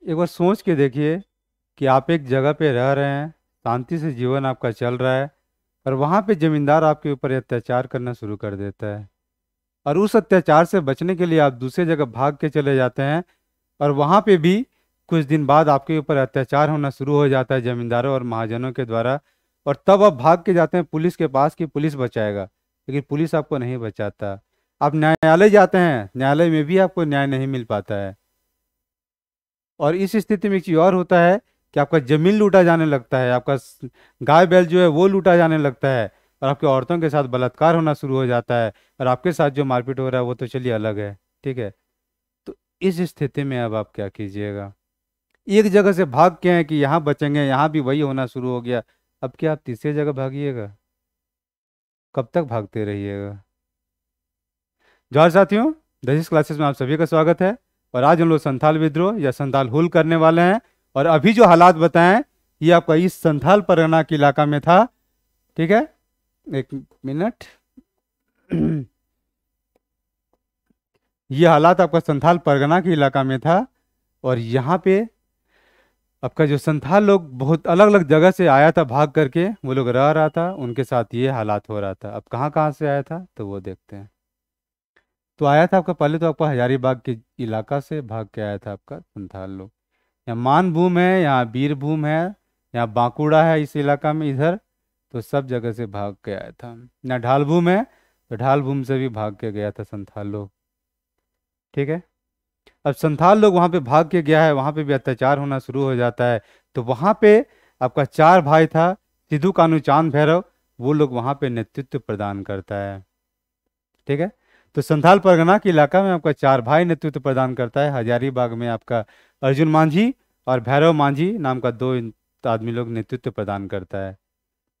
एक बार सोच के देखिए कि आप एक जगह पे रह रहे हैं, शांति से जीवन आपका चल रहा है, और वहाँ पे जमींदार आपके ऊपर अत्याचार करना शुरू कर देता है। और उस अत्याचार से बचने के लिए आप दूसरी जगह भाग के चले जाते हैं, और वहाँ पे भी कुछ दिन बाद आपके ऊपर अत्याचार होना शुरू हो जाता है जमींदारों और महाजनों के द्वारा। और तब आप भाग के जाते हैं पुलिस के पास कि पुलिस बचाएगा, लेकिन पुलिस आपको नहीं बचाता। आप न्यायालय जाते हैं, न्यायालय में भी आपको न्याय नहीं मिल पाता है। और इस स्थिति में एक चीज़ और होता है कि आपका जमीन लूटा जाने लगता है, आपका गाय बैल जो है वो लूटा जाने लगता है, और आपकी औरतों के साथ बलात्कार होना शुरू हो जाता है, और आपके साथ जो मारपीट हो रहा है वो तो चलिए अलग है। ठीक है। तो इस स्थिति में अब आप क्या कीजिएगा? एक जगह से भाग के हैं कि यहाँ बचेंगे, यहाँ भी वही होना शुरू हो गया। अब क्या आप तीसरी जगह भागिएगा? कब तक भागते रहिएगा? जवाहर साथियों, दस क्लासेस में आप सभी का स्वागत है। और आज हम लोग संथाल विद्रोह या संथाल हुल करने वाले हैं। और अभी जो हालात बताएं, ये आपका इस संथाल परगना के इलाका में था। ठीक है, एक मिनट। ये हालात आपका संथाल परगना के इलाका में था। और यहाँ पे आपका जो संथाल लोग बहुत अलग अलग जगह से आया था, भाग करके वो लोग रह रहा था, उनके साथ ये हालात हो रहा था। अब कहाँ कहाँ से आया था तो वो देखते हैं। तो आया था आपका, पहले तो आपका हजारीबाग के इलाका से भाग के आया था आपका संथाल लोग। यहाँ मानभूम है, यहाँ बीरभूम है, यहाँ बांकुड़ा है इस इलाका में इधर। तो सब जगह से भाग के आया था। यहाँ ढालभूम है, तो ढालभूम से भी भाग के गया था संथाल लोग। ठीक है। अब संथाल लोग वहाँ पे भाग के गया है, वहाँ पे भी अत्याचार होना शुरू हो जाता है। तो वहाँ पे आपका चार भाई था, सिद्धू कान्हू चांद भैरव, वो लोग वहाँ पे नेतृत्व प्रदान करता है। ठीक है। तो संथाल परगना के इलाका में आपका चार भाई नेतृत्व प्रदान करता है। हजारीबाग में आपका अर्जुन मांझी और भैरव मांझी नाम का दो आदमी लोग नेतृत्व प्रदान करता है।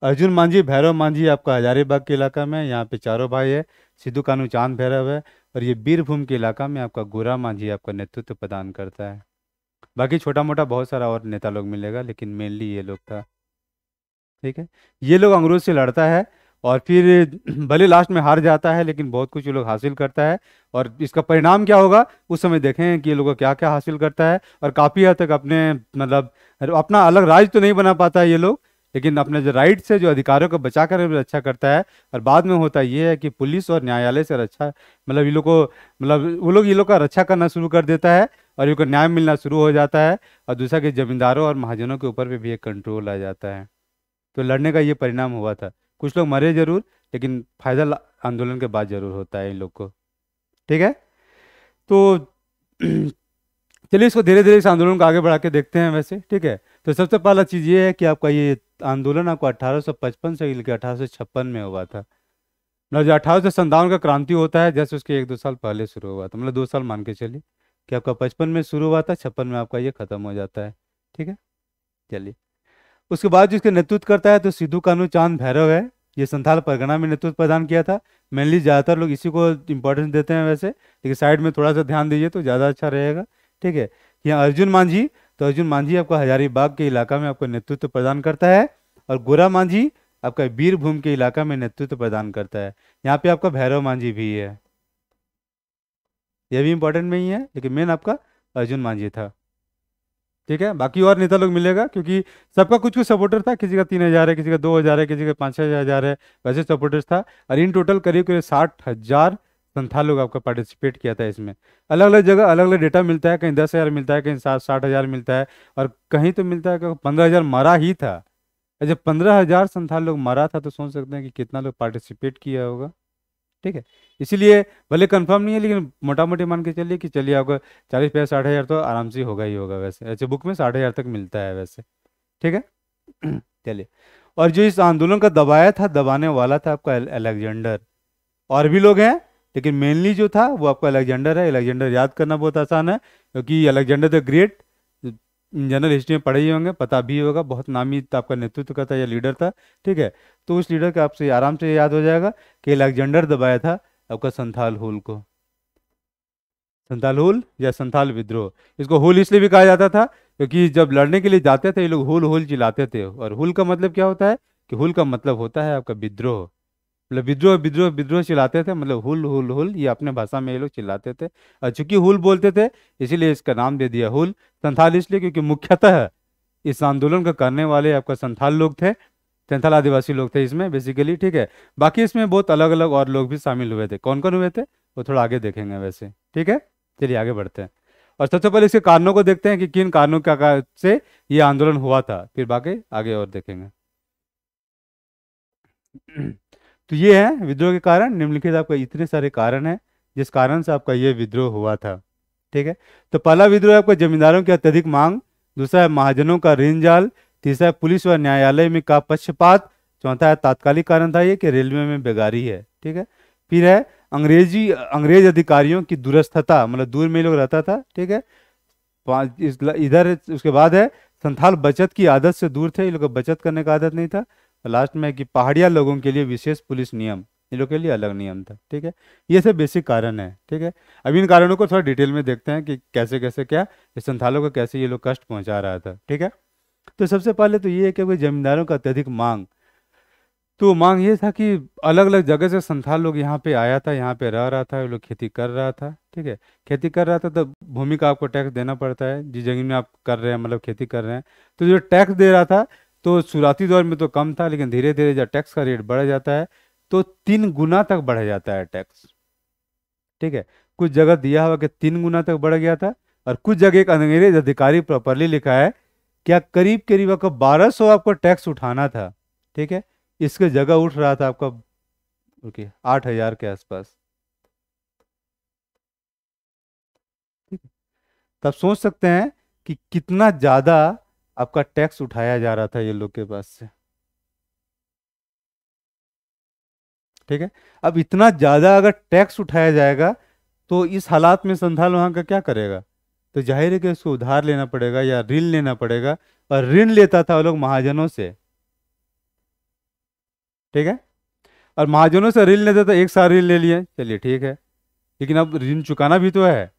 अर्जुन मांझी, भैरव मांझी आपका हजारीबाग के इलाका में, यहाँ पे चारों भाई है, सिद्धू कान्हू चांद भैरव है। और ये बीरभूम के इलाका में आपका गोरा मांझी आपका नेतृत्व प्रदान करता है। बाकी छोटा मोटा बहुत सारा और नेता लोग मिलेगा, लेकिन मेनली ये लोग था। ठीक है। ये लोग अंग्रेज से लड़ता है, और फिर भले लास्ट में हार जाता है, लेकिन बहुत कुछ ये लोग हासिल करता है। और इसका परिणाम क्या होगा उस समय देखें कि ये लोग क्या क्या हासिल करता है। और काफ़ी हद तक अपने मतलब अपना अलग राज्य तो नहीं बना पाता है ये लोग, लेकिन अपने जो राइट से जो अधिकारों को बचा कर रक्षा करता है। और बाद में होता ये है कि पुलिस और न्यायालय से रक्षा मतलब ये लोग को मतलब वो लोग ये लोग का रक्षा करना शुरू कर देता है, और ये को न्याय मिलना शुरू हो जाता है। और दूसरा कि जमींदारों और महाजनों के ऊपर भी एक कंट्रोल आ जाता है। तो लड़ने का ये परिणाम हुआ था। कुछ लोग मरे जरूर, लेकिन फायदा आंदोलन के बाद जरूर होता है इन लोग को। ठीक है। तो चलिए इसको धीरे धीरे इस आंदोलन को आगे बढ़ा के देखते हैं वैसे। ठीक है। तो सबसे पहला चीज़ ये है कि आपका ये आंदोलन आपको 1855 से लेकर 1856 में हुआ था। मतलब जो 1857 का क्रांति होता है, जैसे उसके एक दो साल पहले शुरू हुआ था, मतलब 2 साल मान के चलिए कि आपका 55 में शुरू हुआ था, 56 में आपका ये खत्म हो जाता है। ठीक है। चलिए, उसके बाद जिसके नेतृत्व करता है तो सिद्धू कान्हू चांद भैरव है। ये संथाल परगना में नेतृत्व प्रदान किया था। मेनली ज़्यादातर लोग इसी को इंपॉर्टेंस देते हैं वैसे, लेकिन साइड में थोड़ा सा ध्यान दीजिए तो ज़्यादा अच्छा रहेगा। ठीक है। यहाँ अर्जुन मांझी, तो अर्जुन मांझी आपका हजारीबाग के इलाका में आपको नेतृत्व प्रदान करता है। और गोरा मांझी आपका बीरभूम के इलाका में नेतृत्व प्रदान करता है। यहाँ पे आपका भैरव मांझी भी है, यह भी इंपॉर्टेंट नहीं है, लेकिन मेन आपका अर्जुन मांझी था। ठीक है। बाकी और नेता लोग मिलेगा, क्योंकि सबका कुछ कुछ सपोर्टर था, किसी का 3,000 है, किसी का 2,000 है, किसी का 5-6 हज़ार है, वैसे सपोर्टर्स था। और इन टोटल करीब करीब 60,000 संथाल लोग आपका पार्टिसिपेट किया था इसमें। अलग अलग जगह अलग अलग डेटा मिलता है, कहीं 10,000 मिलता है, कहीं 60,000 मिलता है, और कहीं तो मिलता है कि 15,000 मरा ही था। और जब 15,000 संथाल लोग मरा था तो सोच सकते हैं कि कितना लोग पार्टिसिपेट किया होगा। ठीक है। इसीलिए भले कंफर्म नहीं है, लेकिन मोटा मोटी मान के चलिए कि चलिए आपको 40-50-60 हज़ार तो आराम से होगा ही होगा। वैसे ऐसे बुक में 60,000 तक मिलता है वैसे। ठीक है। चलिए, और जो इस आंदोलन का दबाया था, दबाने वाला था आपका अलेक्जेंडर। और भी लोग हैं, लेकिन मेनली जो था वो आपका अलेक्जेंडर है। अलेक्जेंडर याद करना बहुत आसान है, क्योंकि Alexander the great general history में पढ़े ही होंगे, पता भी होगा, बहुत नामी आपका नेतृत्व करता या लीडर था। ठीक है। तो उस लीडर का आपसे आराम से याद हो जाएगा कि अलेक्जेंडर दबाया था आपका संथाल हुल को। संथाल हुल या संथाल विद्रोह, इसको हुल इसलिए भी कहा जाता था क्योंकि जब लड़ने के लिए जाते थे ये लोग हुल हुल चिल्लाते थे। और हुल का मतलब क्या होता है कि हुल का मतलब होता है आपका विद्रोह। मतलब विद्रोह विद्रोह विद्रोह चिल्लाते थे, मतलब हुल हुल हुल, ये अपने भाषा में ये लोग चिल्लाते थे। और चूंकि हुल बोलते थे इसीलिए इसका नाम दे दिया हुल। संथाल इसलिए क्योंकि मुख्यतः इस आंदोलन का करने वाले आपका संथाल लोग थे, संथाल आदिवासी लोग थे इसमें बेसिकली, ठीक है। बाकी इसमें बहुत अलग अलग और लोग भी शामिल हुए थे, कौन कौन हुए थे वो थोड़ा आगे देखेंगे वैसे, ठीक है। चलिए आगे बढ़ते हैं और सबसे पहले इसके कारणों को देखते हैं कि किन कारणों से ये आंदोलन हुआ था, फिर बाकी आगे और देखेंगे। तो ये है विद्रोह के कारण, निम्नलिखित आपका इतने सारे कारण हैं जिस कारण से आपका ये विद्रोह हुआ था, ठीक है। तो पहला विद्रोह है आपका जमींदारों की अत्यधिक मांग, दूसरा है महाजनों का ऋण जाल, तीसरा है पुलिस व न्यायालय में का पक्षपात, चौथा है तात्कालिक कारण था ये कि रेलवे में बेगारी है, ठीक है। फिर है अंग्रेज अधिकारियों की दूरस्थता, मतलब दूर में ये लोग रहता था, ठीक है। इधर उसके बाद है संथाल बचत की आदत से दूर थे, ये लोग को बचत करने का आदत नहीं था। लास्ट में है कि पहाड़िया लोगों के लिए विशेष पुलिस नियम, इन लोग के लिए अलग नियम था, ठीक है। ये सब बेसिक कारण है, ठीक है। अब इन कारणों को थोड़ा डिटेल में देखते हैं कि कैसे कैसे क्या इस संथालों को कैसे ये लोग कष्ट पहुंचा रहा था, ठीक है। तो सबसे पहले तो ये है कि भाई जमींदारों का अत्यधिक मांग, तो मांग ये था कि अलग अलग जगह से संथाल लोग यहाँ पे आया था, यहाँ पे रह रहा था, ये लोग खेती कर रहा था, ठीक है। खेती कर रहा था तो भूमि का आपको टैक्स देना पड़ता है, जिस जमीन में आप कर रहे हैं मतलब खेती कर रहे हैं। तो जो टैक्स दे रहा था तो शुरुआती दौर में तो कम था, लेकिन धीरे धीरे जब टैक्स का रेट बढ़ जाता है तो 3 गुना तक बढ़ जाता है टैक्स, ठीक है। कुछ जगह दिया हुआ कि 3 गुना तक बढ़ गया था, और कुछ जगह एक अंग्रेज अधिकारी प्रॉपरली लिखा है क्या करीब करीब आपको 1200 आपको टैक्स उठाना था, ठीक है। इसके जगह उठ रहा था आपका ओके 8,000 के आसपास, ठीक है। तब सोच सकते हैं कि कितना ज्यादा आपका टैक्स उठाया जा रहा था ये लोग के पास से, ठीक है। अब इतना ज्यादा अगर टैक्स उठाया जाएगा तो इस हालात में संथाल वहां का क्या करेगा, तो जाहिर है कि उसको उधार लेना पड़ेगा या ऋण लेना पड़ेगा, और ऋण लेता था वो लोग महाजनों से, ठीक है। और महाजनों से ऋण लेता था, एक साल ऋण ले लिए चलिए ठीक है, लेकिन अब ऋण चुकाना भी तो है।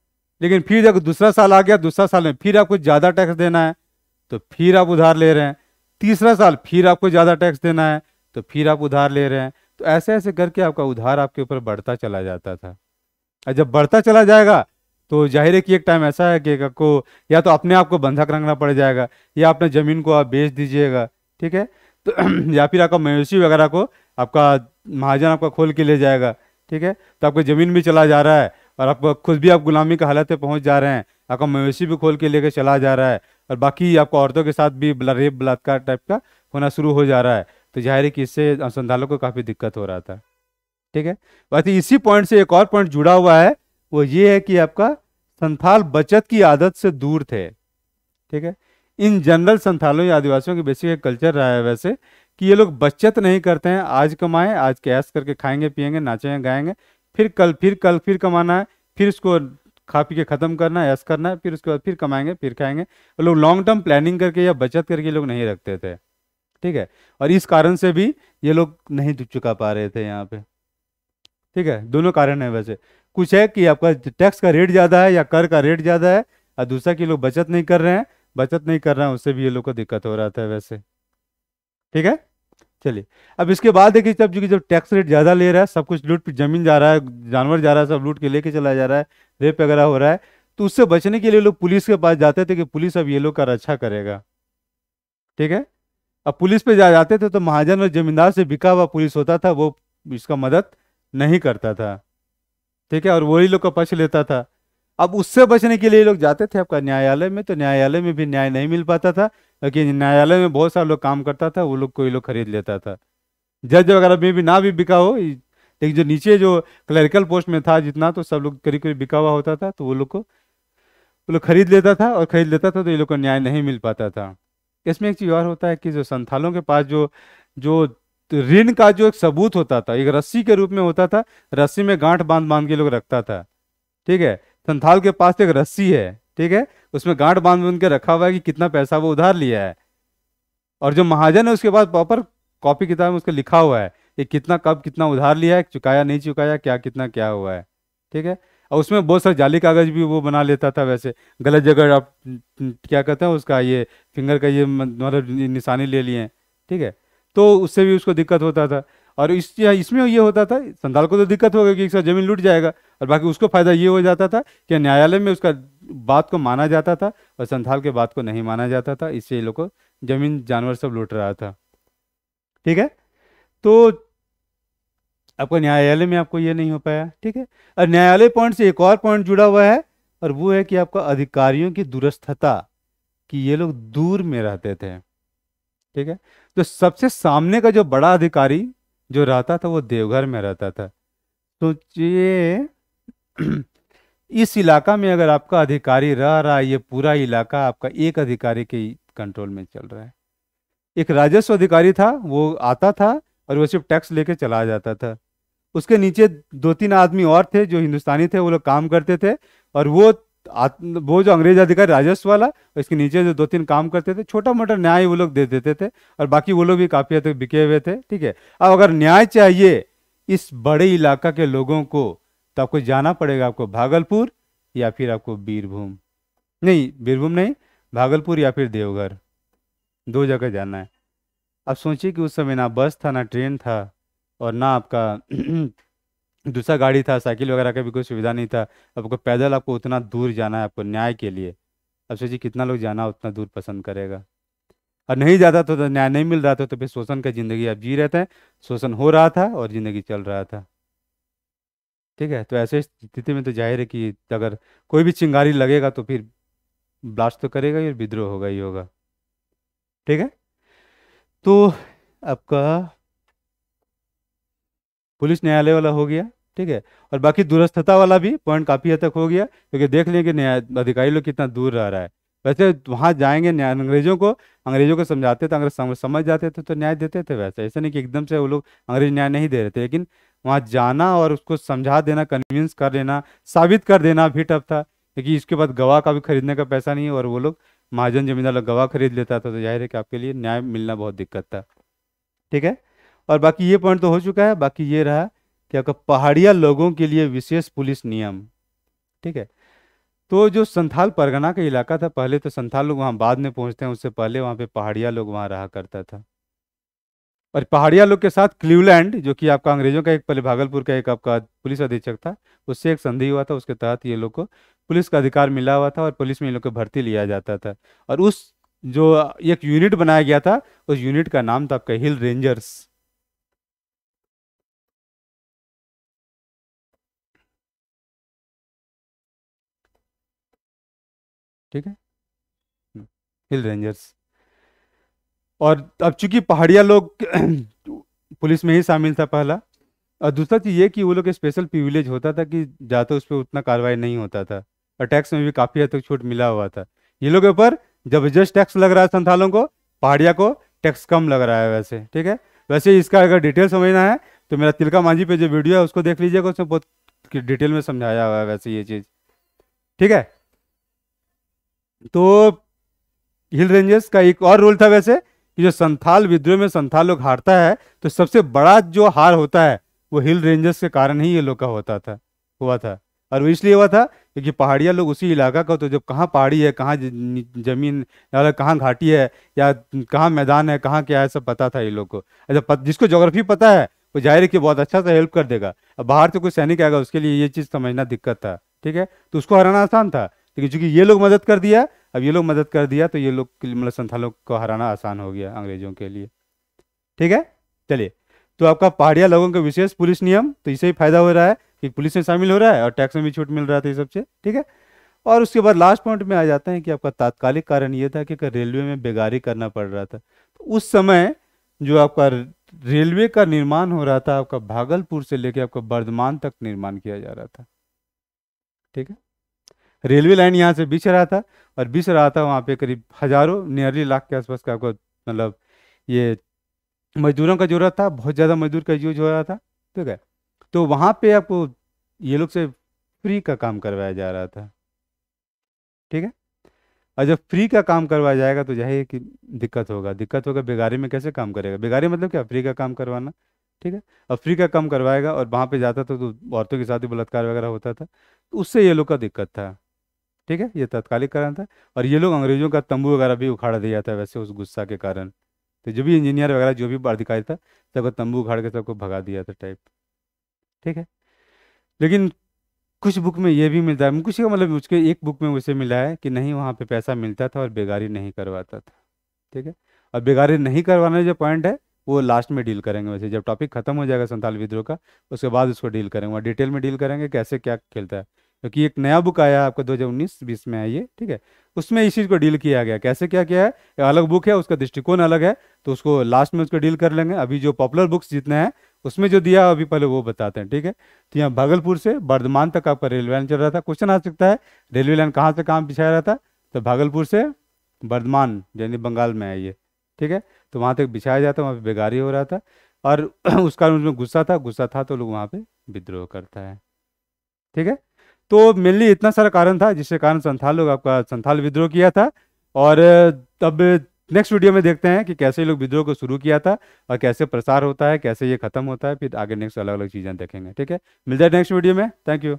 लेकिन फिर जब दूसरा साल आ गया, दूसरा साल में फिर आपको ज़्यादा टैक्स देना है तो फिर आप उधार ले रहे हैं, तीसरा साल फिर आपको ज़्यादा टैक्स देना है तो फिर आप उधार ले रहे हैं। तो ऐसे ऐसे करके आपका उधार आपके ऊपर बढ़ता चला जाता था, और जब बढ़ता चला जाएगा तो जाहिर है कि एक टाइम ऐसा है कि आपको या तो अपने आप को बंधक रखना पड़ जाएगा, या अपने ज़मीन को आप बेच दीजिएगा, ठीक है। तो या फिर आपका मवेशी वगैरह को आपका महाजन आपका खोल के ले जाएगा, ठीक है। तो आपका ज़मीन भी चला जा रहा है, और आप खुद भी आप गुलामी की हालत पे पहुंच जा रहे हैं, आपका मवेशी भी खोल के लेके चला जा रहा है, और बाकी आपको औरतों के साथ भी रेप बलात्कार टाइप का होना शुरू हो जा रहा है। तो जाहिर है कि इससे अनुसंधानों को काफ़ी दिक्कत हो रहा था, ठीक है। बाकी इसी पॉइंट से एक और पॉइंट जुड़ा हुआ है, वो ये है कि आपका संथाल बचत की आदत से दूर थे, ठीक है। इन जनरल संथालों या आदिवासियों की बेसिक एक कल्चर रहा है वैसे कि ये लोग बचत नहीं करते हैं, आज कमाएं आज कैश करके खाएंगे पिएंगे नाचेंगे गाएंगे, फिर कल फिर कल फिर कमाना है, फिर उसको खा पी के खत्म करना है, ऐश करना है, फिर उसके बाद फिर कमाएंगे फिर खाएंगे। वो लोग लॉन्ग टर्म प्लानिंग करके या बचत करके ये लोग नहीं रखते थे, ठीक है। और इस कारण से भी ये लोग नहीं चुका पा रहे थे यहाँ पे, ठीक है। दोनों कारण है वैसे, कुछ है कि आपका टैक्स का रेट ज़्यादा है या कर का रेट ज़्यादा है, और दूसरा कि लोग बचत नहीं कर रहे हैं, बचत नहीं कर रहे हैं उससे भी ये लोग को दिक्कत हो रहा था वैसे, ठीक है। चलिए अब इसके बाद देखिए जब टैक्स रेट ज़्यादा ले रहा है, सब कुछ लूट जमीन जा रहा है, जानवर जा रहा है, सब लूट के लेके चला जा रहा है, रेप वगैरह हो रहा है, तो उससे बचने के लिए लोग पुलिस के पास जाते थे कि पुलिस अब ये लोग का रक्षा करेगा, ठीक है। अब पुलिस पे जाते थे तो महाजन और जमींदार से बिका हुआ पुलिस होता था, वो इसका मदद नहीं करता था, ठीक है, और वही लोग का पक्ष लेता था। अब उससे बचने के लिए लोग जाते थे आपका न्यायालय में, तो न्यायालय में भी न्याय नहीं मिल पाता था, क्योंकि न्यायालय में बहुत सारे लोग काम करता था, वो लोग कोई लोग खरीद लेता था। जज वगैरह में भी ना भी बिका हो, लेकिन जो नीचे जो क्लरिकल पोस्ट में था जितना, तो सब लोग करीब करीब बिका हुआ होता था, तो वो लोग खरीद लेता था, और खरीद लेता था तो ये लोग को न्याय नहीं मिल पाता था। इसमें एक चीज़ और होता है कि जो संथालों के पास जो जो ऋण का जो एक सबूत होता था, एक रस्सी के रूप में होता था, रस्सी में गांठ बांध बांध के लोग रखता था, ठीक है। संथाल के पास एक रस्सी है, ठीक है, उसमें गांठ बांध बांध के रखा हुआ है कि कितना पैसा वो उधार लिया है, और जो महाजन है उसके बाद प्रॉपर कॉपी किताब में उसका लिखा हुआ है कि कितना कब कितना उधार लिया है, चुकाया नहीं चुकाया, क्या कितना क्या हुआ है, ठीक है। और उसमें बहुत सारे जाली कागज भी वो बना लेता था वैसे, गलत जगह आप क्या कहते हैं उसका ये फिंगर का ये मतलब निशानी ले लिए हैं, ठीक है, तो उससे भी उसको दिक्कत होता था। और इसमें ये होता था, संथाल को तो दिक्कत हो गई कि इसका जमीन लूट जाएगा, और बाकी उसको फायदा ये हो जाता था कि न्यायालय में उसका बात को माना जाता था और संथाल के बात को नहीं माना जाता था, इससे ये लोग को जमीन जानवर सब लूट रहा था। ठीक है। तो आपको न्यायालय में आपको ये नहीं हो पाया। ठीक है। और न्यायालय पॉइंट से एक और पॉइंट जुड़ा हुआ है, और वो है कि आपका अधिकारियों की दूरस्थता, कि ये लोग दूर में रहते थे। ठीक है। तो सबसे सामने का जो बड़ा अधिकारी जो रहता था वो देवघर में रहता था। सोचिए इस इलाका में अगर आपका अधिकारी रह रहा है, ये पूरा इलाका आपका एक अधिकारी के कंट्रोल में चल रहा है। एक राजस्व अधिकारी था, वो आता था और वो सिर्फ टैक्स लेके चला जाता था। उसके नीचे दो तीन आदमी और थे जो हिंदुस्तानी थे, वो लोग काम करते थे, और वो जो अंग्रेज अधिकारी राजस्व वाला, इसके नीचे जो दो तीन काम करते थे, छोटा मोटा न्याय वो लोग दे देते थे, और बाकी वो लोग भी काफी हद तक बिके हुए थे। ठीक है। अब अगर न्याय चाहिए इस बड़े इलाका के लोगों को, तो आपको जाना पड़ेगा, आपको भागलपुर या फिर आपको बीरभूम, नहीं बीरभूम नहीं, भागलपुर या फिर देवघर, दो जगह जाना है। अब सोचिए कि उस समय ना बस था ना ट्रेन था, और ना आपका दूसरा गाड़ी था, साइकिल वगैरह का भी कोई सुविधा नहीं था। आपको पैदल आपको उतना दूर जाना है आपको न्याय के लिए। अब सोचिए कितना लोग जाना उतना दूर पसंद करेगा। और नहीं जाता तो न्याय नहीं मिल रहा था, तो फिर शोषण का जिंदगी आप जी रहे थे, शोषण हो रहा था और जिंदगी चल रहा था। ठीक है। तो ऐसे स्थिति में तो जाहिर है कि अगर कोई भी चिंगारी लगेगा तो फिर ब्लास्ट तो करेगा ही और विद्रोह होगा ही होगा। ठीक है। तो आपका पुलिस न्यायालय वाला हो गया। ठीक है। और बाकी दूरस्थता वाला भी पॉइंट काफी हद तक हो गया, क्योंकि देख लेंगे न्याय अधिकारी लोग कितना दूर रह रहा है। वैसे वहां जाएंगे न्याय, अंग्रेजों को समझाते थे, अंग्रेज समझ जाते थे तो न्याय देते थे। वैसे ऐसा नहीं कि एकदम से वो लोग अंग्रेज न्याय नहीं दे रहे थे, लेकिन वहां जाना और उसको समझा देना, कन्विंस कर लेना, साबित कर देना भी टफ था, क्योंकि इसके बाद गवाह का भी खरीदने का पैसा नहीं है, और वो लोग महाजन जमींदार लोग गवाह खरीद लेता था, तो जाहिर है कि आपके लिए न्याय मिलना बहुत दिक्कत था। ठीक है। और बाकी ये पॉइंट तो हो चुका है, बाकी ये रहा कि आपका पहाड़िया लोगों के लिए विशेष पुलिस नियम। ठीक है। तो जो संथाल परगना का इलाका था, पहले तो संथाल लोग वहाँ बाद में पहुंचते हैं, उससे पहले वहाँ पे पहाड़िया लोग वहाँ रहा करता था। और पहाड़िया लोग के साथ क्लीवलैंड, जो कि आपका अंग्रेजों का एक, पहले भागलपुर का एक आपका पुलिस अधीक्षक था, उससे एक संधि हुआ था, उसके तहत ये लोग को पुलिस का अधिकार मिला हुआ था, और पुलिस में ये लोग को भर्ती लिया जाता था। और उस जो एक यूनिट बनाया गया था, उस यूनिट का नाम था आपका हिल रेंजर्स। ठीक है। हिल रेंजर्स। और अब चूंकि पहाड़िया लोग पुलिस में ही शामिल था पहला, और दूसरा चीज़ ये कि वो लोग स्पेशल प्रिविलेज होता था कि ज़्यादा उस पर उतना कार्रवाई नहीं होता था, और टैक्स में भी काफ़ी हद तक छूट मिला हुआ था। ये लोग के ऊपर जबरदस्त टैक्स लग रहा है संथालों को, पहाड़िया को टैक्स कम लग रहा है वैसे। ठीक है। वैसे इसका अगर डिटेल समझना है तो मेरा तिलका मांझी पे जो वीडियो है उसको देख लीजिएगा, उसमें बहुत डिटेल में समझाया हुआ है वैसे ये चीज़। ठीक है। तो हिल रेंजर्स का एक और रोल था वैसे, कि जो संथाल विद्रोह में संथाल लोग हारता है, तो सबसे बड़ा जो हार होता है वो हिल रेंजर्स के कारण ही ये लोग का होता था, हुआ था। और वो इसलिए हुआ था क्योंकि पहाड़िया लोग उसी इलाका का, तो जब कहाँ पहाड़ी है, कहाँ जमीन, या कहाँ घाटी है, या कहाँ मैदान है, कहाँ क्या है, सब पता था ये लोग को। अच्छा, जिसको ज्योग्राफी पता है वो जाहिर है कि बहुत अच्छा सा हेल्प कर देगा। अब बाहर से कोई सैनिक आएगा, उसके लिए ये चीज़ समझना दिक्कत था। ठीक है। तो उसको हराना आसान था, लेकिन चूंकि ये लोग मदद कर दिया, अब ये लोग मदद कर दिया, तो ये लोग मतलब संथालों को हराना आसान हो गया अंग्रेजों के लिए। ठीक है। चलिए, तो आपका पहाड़िया लोगों का विशेष पुलिस नियम, तो इससे ही फायदा हो रहा है कि पुलिस में शामिल हो रहा है और टैक्स में भी छूट मिल रहा था ये सबसे। ठीक है। और उसके बाद लास्ट पॉइंट में आ जाते हैं कि आपका तात्कालिक कारण ये था कि रेलवे में बेगारी करना पड़ रहा था। तो उस समय जो आपका रेलवे का निर्माण हो रहा था, आपका भागलपुर से लेकर आपका बर्धमान तक निर्माण किया जा रहा था। ठीक है। रेलवे लाइन यहाँ से बिछ रहा था, और बिछ रहा था वहाँ पे करीब हजारों, नियरली लाख के आसपास का आपको मतलब ये मजदूरों का जरूरत था, बहुत ज़्यादा मजदूर का यूज हो रहा था। ठीक है। तो वहाँ पे आपको ये लोग से फ्री का काम करवाया जा रहा था। ठीक है। और जब फ्री का काम करवाया जाएगा तो जाहिर है कि दिक्कत होगा, बेगारी में कैसे काम करेगा, बेगारी मतलब क्या, फ्री का काम करवाना। ठीक है। और फ्री का काम करवाएगा और वहाँ पे जाता था तो औरतों के साथ ही बलात्कार वगैरह होता था, तो उससे ये लोग का दिक्कत था। ठीक है। ये तात्कालिक कारण था, और ये लोग अंग्रेजों का तंबू वगैरह भी उखाड़ दिया था वैसे उस गुस्सा के कारण। तो जो भी इंजीनियर वगैरह जो भी अधिकारी था सबको तंबू उखाड़ के सबको भगा दिया था टाइप। ठीक है। लेकिन कुछ बुक में ये भी मिलता है, कुछ का मतलब उसके एक बुक में उसे मिला है कि नहीं वहाँ पे पैसा मिलता था और बेगारी नहीं करवाता था। ठीक है। और बेगारी नहीं करवाने जो पॉइंट है वो लास्ट में डील करेंगे, वैसे जब टॉपिक खत्म हो जाएगा संथाल विद्रोह का उसके बाद उसको डील करेंगे, वहाँ डिटेल में डील करेंगे कैसे क्या खेलता है। क्योंकि एक नया बुक आया है आपका 2019-20 में है ये। ठीक है। उसमें इस चीज़ को डील किया गया कैसे क्या किया है, एक अलग बुक है उसका दृष्टिकोण अलग है, तो उसको लास्ट में उसको डील कर लेंगे। अभी जो पॉपुलर बुक्स जितने हैं उसमें जो दिया अभी पहले वो बताते हैं। ठीक है। तो यहाँ भागलपुर से बर्धमान तक आपका रेलवे लाइन चल रहा था, क्वेश्चन आ सकता है रेलवे लाइन कहाँ से कहाँ बिछाया रहा था, तो भागलपुर से बर्धमान यानी बंगाल में है ये। ठीक है। तो वहाँ तक बिछाया जाता, वहाँ पे बेगारी हो रहा था और उसका उनमें गुस्सा था तो लोग वहाँ पे विद्रोह करता है। ठीक है। तो मेनली इतना सारा कारण था जिसके कारण संथाल लोग आपका संथाल विद्रोह किया था। और तब नेक्स्ट वीडियो में देखते हैं कि कैसे ये लोग विद्रोह को शुरू किया था और कैसे प्रसार होता है, कैसे ये खत्म होता है, फिर आगे नेक्स्ट अलग अलग चीज़ें देखेंगे। ठीक है। मिलते हैं नेक्स्ट वीडियो में। Thank you.